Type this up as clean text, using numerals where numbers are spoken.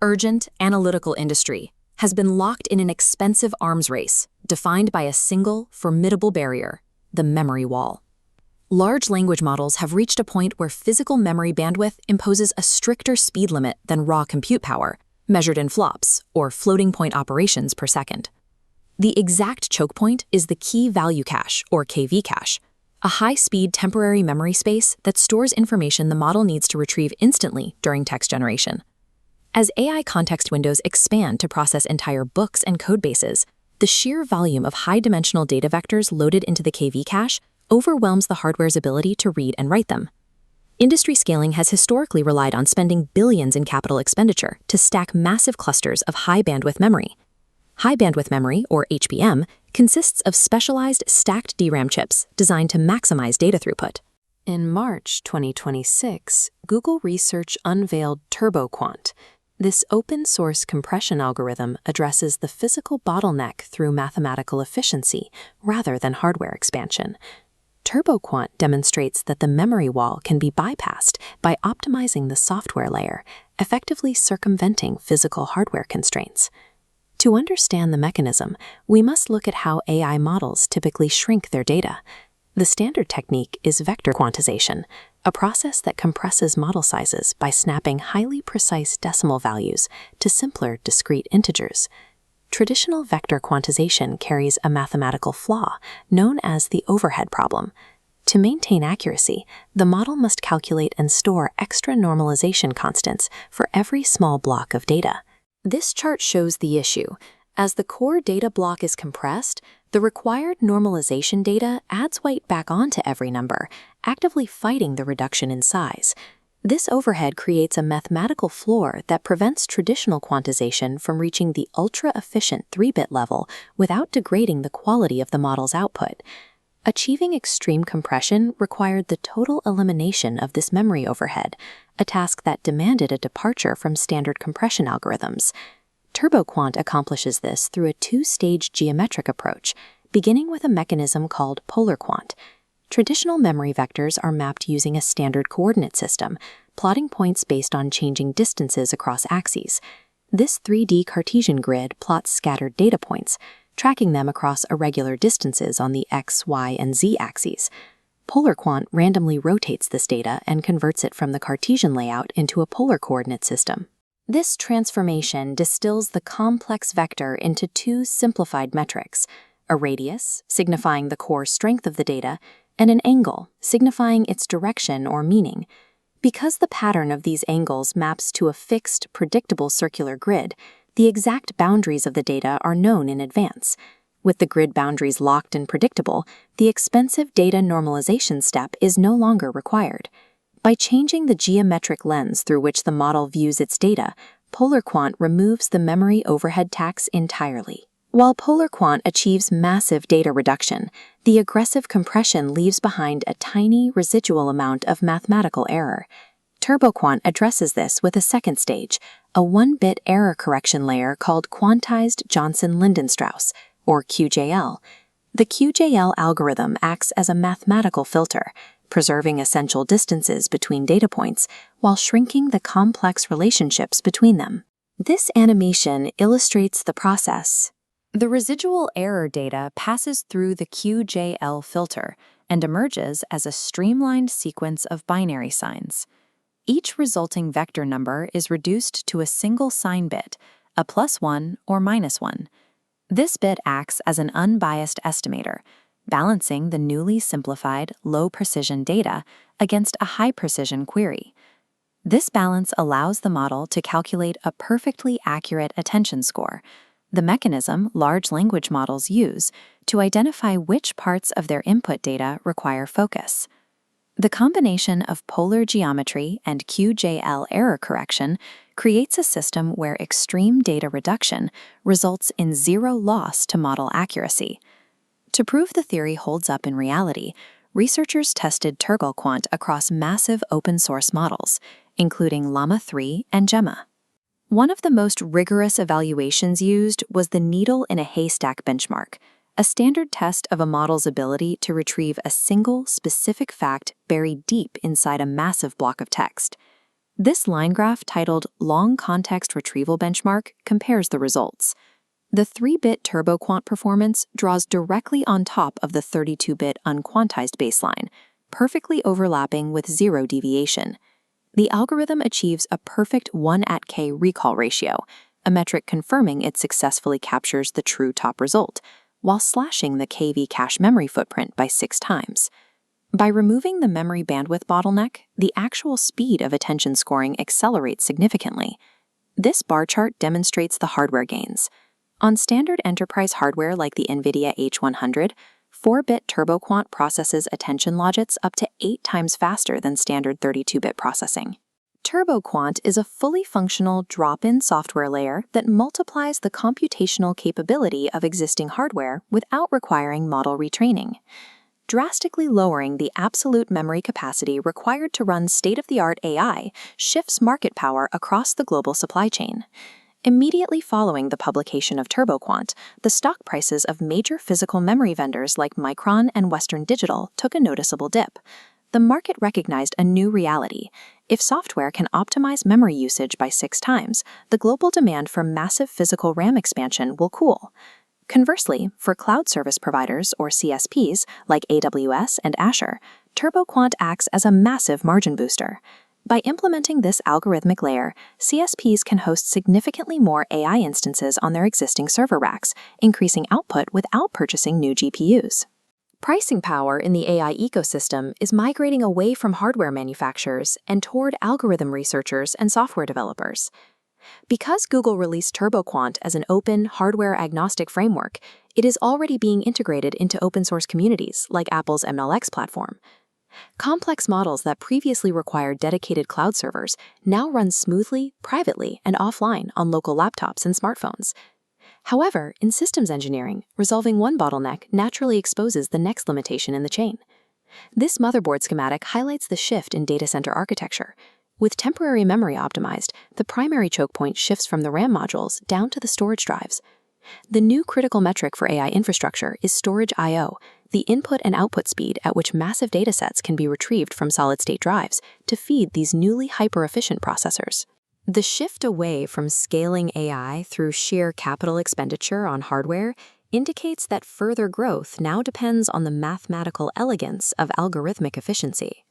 urgent, analytical industry has been locked in an expensive arms race defined by a single, formidable barrier, the memory wall. Large language models have reached a point where physical memory bandwidth imposes a stricter speed limit than raw compute power, measured in flops, or floating point operations per second. The exact choke point is the key value cache, or KV cache, a high-speed temporary memory space that stores information the model needs to retrieve instantly during text generation. As AI context windows expand to process entire books and codebases, the sheer volume of high-dimensional data vectors loaded into the KV cache overwhelms the hardware's ability to read and write them. Industry scaling has historically relied on spending billions in capital expenditure to stack massive clusters of high-bandwidth memory. High-bandwidth memory, or HBM, consists of specialized stacked DRAM chips designed to maximize data throughput. In March 2026, Google Research unveiled TurboQuant. This open-source compression algorithm addresses the physical bottleneck through mathematical efficiency rather than hardware expansion. TurboQuant demonstrates that the memory wall can be bypassed by optimizing the software layer, effectively circumventing physical hardware constraints. To understand the mechanism, we must look at how AI models typically shrink their data. The standard technique is vector quantization, a process that compresses model sizes by snapping highly precise decimal values to simpler discrete integers. Traditional vector quantization carries a mathematical flaw known as the overhead problem. To maintain accuracy, the model must calculate and store extra normalization constants for every small block of data. This chart shows the issue. As the core data block is compressed, the required normalization data adds weight back onto every number, actively fighting the reduction in size. This overhead creates a mathematical floor that prevents traditional quantization from reaching the ultra-efficient 3-bit level without degrading the quality of the model's output. Achieving extreme compression required the total elimination of this memory overhead, a task that demanded a departure from standard compression algorithms. TurboQuant accomplishes this through a two-stage geometric approach, beginning with a mechanism called PolarQuant. Traditional memory vectors are mapped using a standard coordinate system, plotting points based on changing distances across axes. This 3D Cartesian grid plots scattered data points, tracking them across irregular distances on the x, y, and z axes. PolarQuant randomly rotates this data and converts it from the Cartesian layout into a polar coordinate system. This transformation distills the complex vector into two simplified metrics: a radius, signifying the core strength of the data, and an angle, signifying its direction or meaning. Because the pattern of these angles maps to a fixed, predictable circular grid, the exact boundaries of the data are known in advance. With the grid boundaries locked and predictable, the expensive data normalization step is no longer required. By changing the geometric lens through which the model views its data, PolarQuant removes the memory overhead tax entirely. While PolarQuant achieves massive data reduction, the aggressive compression leaves behind a tiny residual amount of mathematical error. TurboQuant addresses this with a second stage, a 1-bit error correction layer called Quantized Johnson-Lindenstrauss, or QJL. The QJL algorithm acts as a mathematical filter, preserving essential distances between data points while shrinking the complex relationships between them. This animation illustrates the process. The residual error data passes through the QJL filter and emerges as a streamlined sequence of binary signs. Each resulting vector number is reduced to a single sign bit, a +1 or -1. This bit acts as an unbiased estimator, balancing the newly simplified, low-precision data against a high-precision query. This balance allows the model to calculate a perfectly accurate attention score, the mechanism large language models use to identify which parts of their input data require focus. The combination of polar geometry and QJL error correction creates a system where extreme data reduction results in zero loss to model accuracy. To prove the theory holds up in reality, researchers tested TurboQuant across massive open-source models, including Llama 3 and Gemma. One of the most rigorous evaluations used was the needle in a haystack benchmark, a standard test of a model's ability to retrieve a single specific fact buried deep inside a massive block of text. This line graph, titled Long Context Retrieval Benchmark, compares the results. The 3-bit TurboQuant performance draws directly on top of the 32-bit unquantized baseline, perfectly overlapping with 0 deviation. The algorithm achieves a perfect 1:k recall ratio, a metric confirming it successfully captures the true top result, while slashing the KV cache memory footprint by 6 times. By removing the memory bandwidth bottleneck, the actual speed of attention scoring accelerates significantly. This bar chart demonstrates the hardware gains. On standard enterprise hardware like the NVIDIA H100, 4-bit TurboQuant processes attention logits up to 8 times faster than standard 32-bit processing. TurboQuant is a fully functional drop-in software layer that multiplies the computational capability of existing hardware without requiring model retraining, drastically lowering the absolute memory capacity required to run state-of-the-art AI shifts market power across the global supply chain. Immediately following the publication of TurboQuant, the stock prices of major physical memory vendors like Micron and Western Digital took a noticeable dip. The market recognized a new reality. If software can optimize memory usage by 6 times, the global demand for massive physical RAM expansion will cool. Conversely, for cloud service providers, or CSPs, like AWS and Azure, TurboQuant acts as a massive margin booster. By implementing this algorithmic layer, CSPs can host significantly more AI instances on their existing server racks, increasing output without purchasing new GPUs. Pricing power in the AI ecosystem is migrating away from hardware manufacturers and toward algorithm researchers and software developers. Because Google released TurboQuant as an open, hardware-agnostic framework, it is already being integrated into open-source communities like Apple's MLX platform. Complex models that previously required dedicated cloud servers now run smoothly, privately, and offline on local laptops and smartphones. However, in systems engineering, resolving one bottleneck naturally exposes the next limitation in the chain. This motherboard schematic highlights the shift in data center architecture. With temporary memory optimized, the primary choke point shifts from the RAM modules down to the storage drives. The new critical metric for AI infrastructure is storage I/O, the input and output speed at which massive datasets can be retrieved from solid-state drives to feed these newly hyper-efficient processors. The shift away from scaling AI through sheer capital expenditure on hardware indicates that further growth now depends on the mathematical elegance of algorithmic efficiency.